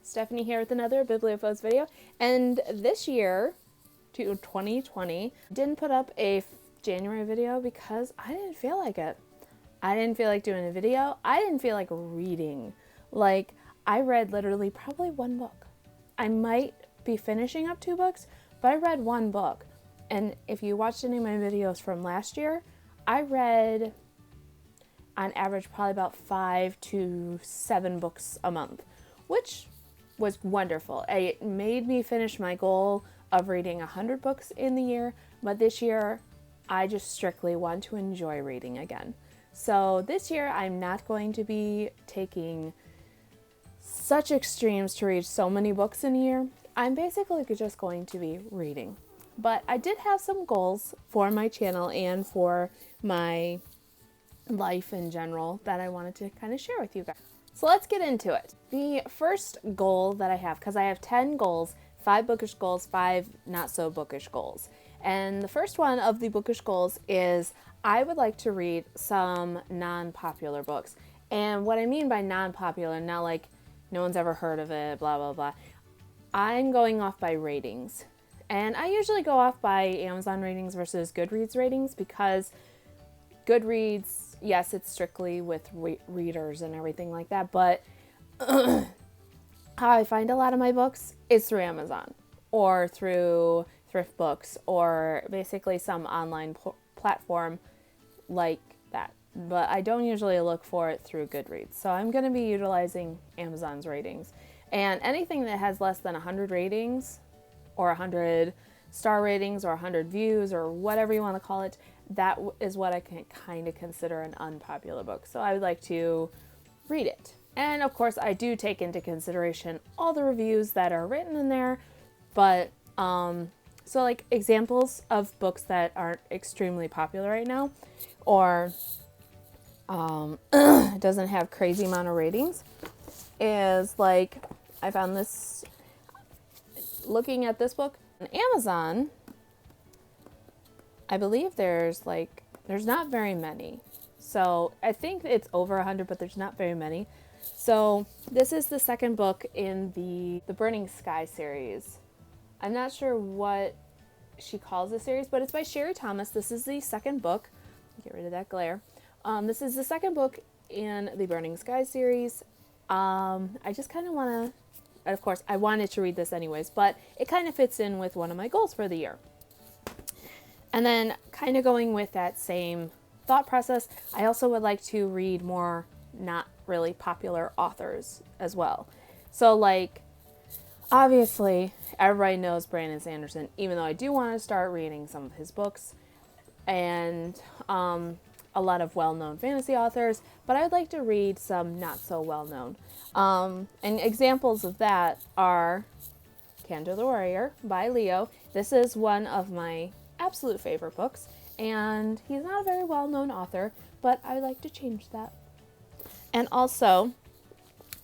Stephanie here with another Bibliophones video, and this year, 2020, didn't put up a January video because I didn't feel like it. I didn't feel like doing a video. I didn't feel like reading. Like, I read literally probably one book. I might be finishing up 2 books, but I read 1 book. And if you watched any of my videos from last year, I read on average probably about 5 to 7 books a month, which was wonderful. It made me finish my goal of reading 100 books in the year, but this year I just strictly want to enjoy reading again. So this year I'm not going to be taking such extremes to read so many books in a year. I'm basically just going to be reading. But I did have some goals for my channel and for my life in general that I wanted to kind of share with you guys. So let's get into it. The first goal that I have, because I have 10 goals, 5 bookish goals, 5 not so bookish goals. And the first one of the bookish goals is I would like to read some non-popular books. And what I mean by non-popular, not like no one's ever heard of it, blah, blah, blah. I'm going off by ratings. And I usually go off by Amazon ratings versus Goodreads ratings because Goodreads, yes, it's strictly with readers and everything like that, but how I find a lot of my books is through Amazon or through thrift books or basically some online platform like that. But I don't usually look for it through Goodreads. So I'm going to be utilizing Amazon's ratings. And anything that has less than 100 ratings or 100 star ratings or 100 views or whatever you want to call it, that is what I can kind of consider an unpopular book. So I would like to read it. And of course, I do take into consideration all the reviews that are written in there. But, so like examples of books that aren't extremely popular right now or doesn't have crazy amount of ratings is like, I found this, looking at this book on Amazon, I believe there's not very many. So I think it's over 100, but there's not very many. So this is the second book in the Burning Sky series. I'm not sure what she calls the series, but it's by Sherry Thomas. This is the second book. Get rid of that glare. This is the second book in the Burning Sky series. I just kind of want to, of course, I wanted to read this anyways, but it kind of fits in with one of my goals for the year. And then kind of going with that same thought process, I also would like to read more not really popular authors as well. So like, obviously, everybody knows Brandon Sanderson, even though I do want to start reading some of his books and a lot of well-known fantasy authors, but I would like to read some not so well-known. And examples of that are Candor the Warrior by Leo. This is one of my absolute favorite books, and he's not a very well-known author, but I would like to change that. And also,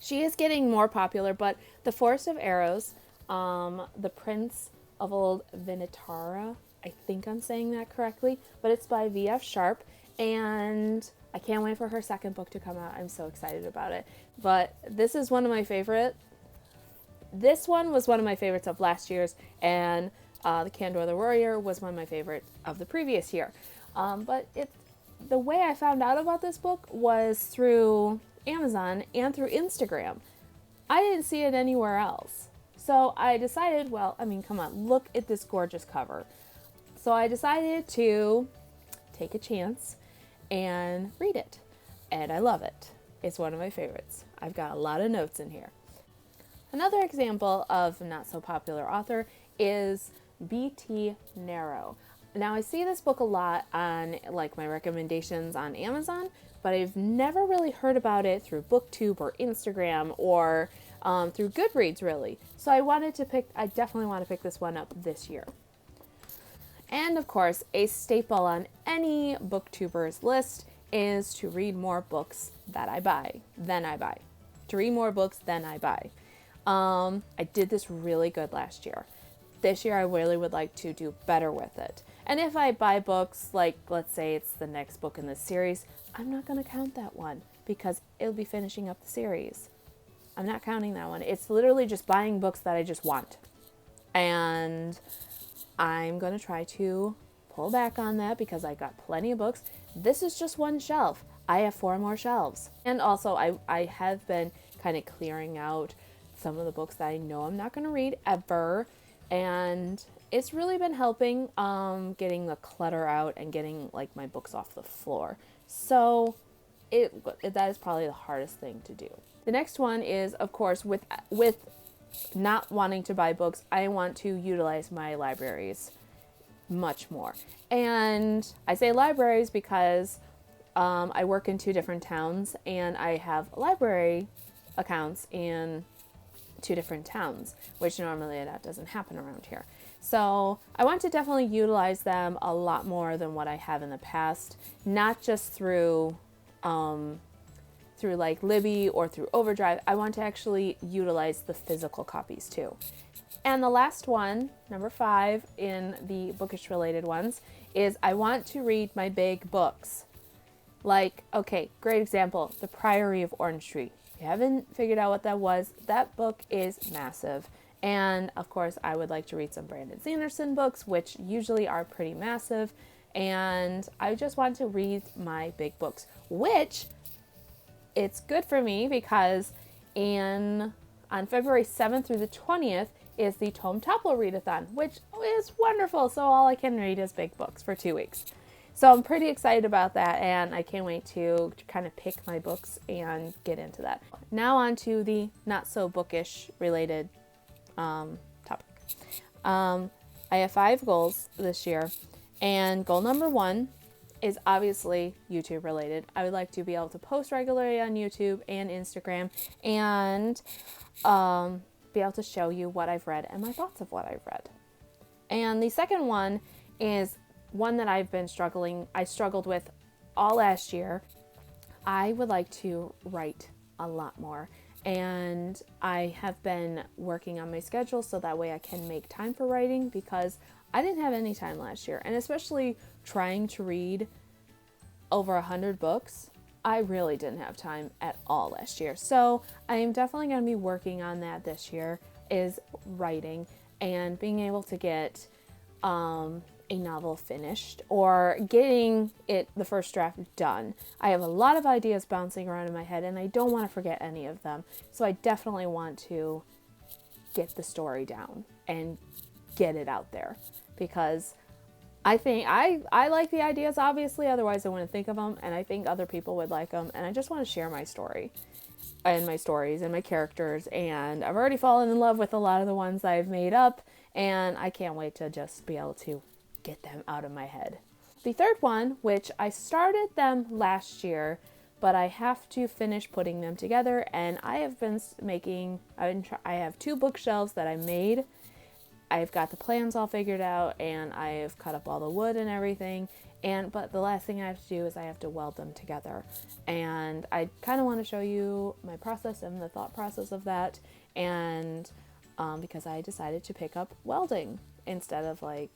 she is getting more popular, but The Forest of Arrows, The Prince of Old Vinitara, I think I'm saying that correctly, but it's by V.F. Sharp, and I can't wait for her second book to come out. I'm so excited about it. But this is one of my favorite. This one was one of my favorites of last year's, and The Candor the Warrior was one of my favorites of the previous year. But the way I found out about this book was through Amazon and through Instagram. I didn't see it anywhere else. So I decided, well, I mean, come on, look at this gorgeous cover. So I decided to take a chance and read it. And I love it. It's one of my favorites. I've got a lot of notes in here. Another example of not so popular author is B.T. Narrow. Now I see this book a lot on like my recommendations on Amazon, but I've never really heard about it through BookTube or Instagram or through Goodreads really. So I definitely want to pick this one up this year. And of course, a staple on any booktuber's list is to read more books than I buy. To read more books than I buy. I did this really good last year. This year I really would like to do better with it. And if I buy books, like let's say it's the next book in this series, I'm not going to count that one because it'll be finishing up the series. I'm not counting that one. It's literally just buying books that I just want. And I'm going to try to pull back on that because I got plenty of books. This is just one shelf. I have 4 more shelves. And also I have been kind of clearing out some of the books that I know I'm not going to read ever. And it's really been helping getting the clutter out and getting like my books off the floor. So that is probably the hardest thing to do. The next one is, of course, with not wanting to buy books, I want to utilize my libraries much more. And I say libraries because I work in 2 different towns and I have library accounts in 2 different towns, which normally that doesn't happen around here. So I want to definitely utilize them a lot more than what I have in the past, not just through like Libby or through Overdrive. I want to actually utilize the physical copies too. And the last one, number 5 in the bookish related ones, is I want to read my big books. Like, okay, great example, The Priory of Orange Tree. If you haven't figured out what that was, that book is massive. And of course, I would like to read some Brandon Sanderson books, which usually are pretty massive. And I just want to read my big books, which it's good for me because on February 7th through the 20th is the Tome Topple Readathon, which is wonderful. So all I can read is big books for 2 weeks. So I'm pretty excited about that, and I can't wait to kind of pick my books and get into that. Now on to the not so bookish related topic. I have 5 goals this year, and goal number 1 is obviously YouTube related. I would like to be able to post regularly on YouTube and Instagram and be able to show you what I've read and my thoughts of what I've read. And the second one is one that I struggled with all last year. I would like to write a lot more, and I have been working on my schedule so that way I can make time for writing because I didn't have any time last year, and especially trying to read over 100 books, I really didn't have time at all last year. So I am definitely going to be working on that this year, is writing and being able to get a novel finished or getting the first draft done. I have a lot of ideas bouncing around in my head and I don't want to forget any of them. So I definitely want to get the story down and get it out there because I think I like the ideas, obviously, otherwise I wouldn't think of them, and I think other people would like them, and I just want to share my story and my stories and my characters, and I've already fallen in love with a lot of the ones I've made up, and I can't wait to just be able to get them out of my head. The third one, which I started them last year, but I have to finish putting them together, and I have been I have 2 bookshelves that I made. I've got the plans all figured out, and I have cut up all the wood and everything, but the last thing I have to do is I have to weld them together, and I kind of want to show you my process and the thought process of that, and because I decided to pick up welding instead of like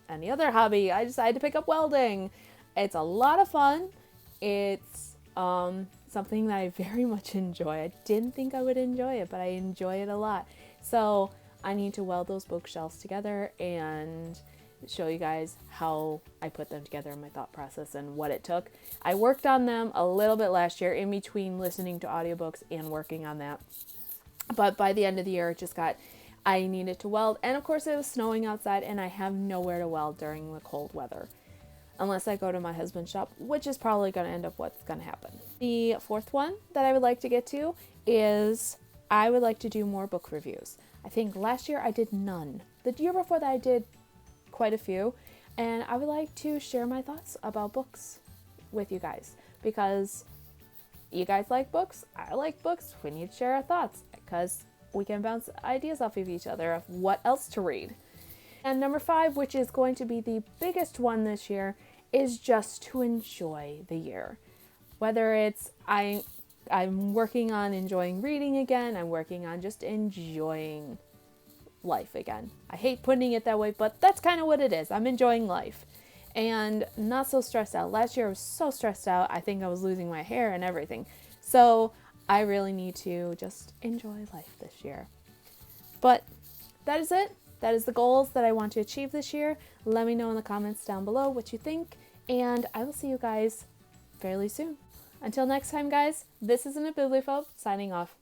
any other hobby. I decided to pick up welding. It's a lot of fun. It's something that I very much enjoy. I didn't think I would enjoy it, but I enjoy it a lot. So I need to weld those bookshelves together and show you guys how I put them together and my thought process and what it took. I worked on them a little bit last year in between listening to audiobooks and working on that. But by the end of the year, I needed to weld. And of course it was snowing outside and I have nowhere to weld during the cold weather. Unless I go to my husband's shop, which is probably going to end up what's going to happen. The fourth one that I would like to get to is I would like to do more book reviews. I think last year I did none. The year before that I did quite a few. And I would like to share my thoughts about books with you guys. Because you guys like books, I like books. We need to share our thoughts because we can bounce ideas off of each other of what else to read. And number 5, which is going to be the biggest one this year, is just to enjoy the year. Whether it's I'm working on enjoying reading again, I'm working on just enjoying life again. I hate putting it that way, but that's kind of what it is. I'm enjoying life and not so stressed out. Last year I was so stressed out. I think I was losing my hair and everything. So I really need to just enjoy life this year. But that is it. That is the goals that I want to achieve this year. Let me know in the comments down below what you think, and I will see you guys fairly soon. Until next time, guys, this is Bibliophobe signing off.